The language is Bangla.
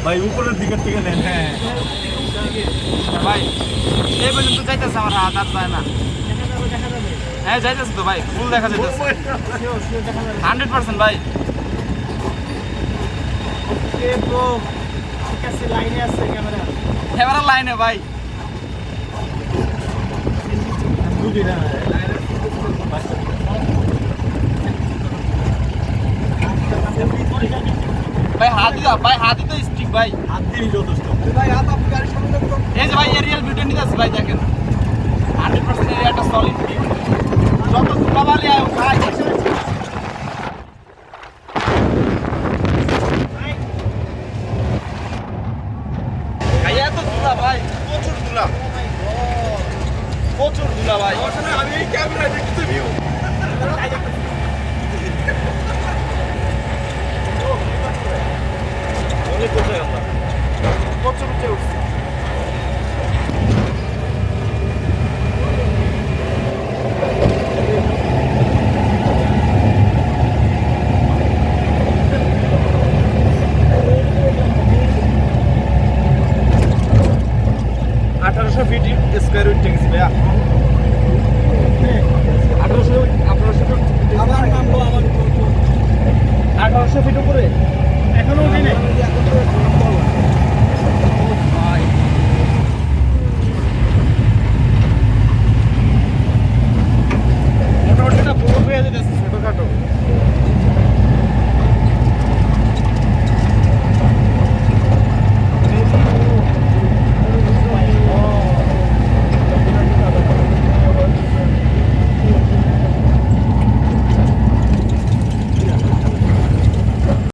ভাই উপরের দিকের থেকে নেন। হ্যাঁ ভাই এই পর্যন্ত যাইতেছে আমার হাত আর যায় না। হ্যাঁ যাইতেছে তো ভাই, ফুল দেখা যাইতেছে 100% ভাই। ক্যামেরা লাইনে ভাই। ভাই হাতি দাও ভাই, হাতি তো স্টিক ভাই, হাত দিয়ে যথেষ্ট। এই যে ভাই এরিয়াল ভিডিও নিতে আছে ভাই, দেখেন 100% এরিয়াটা সলিড। যত ধুলাবালি আয় ভাই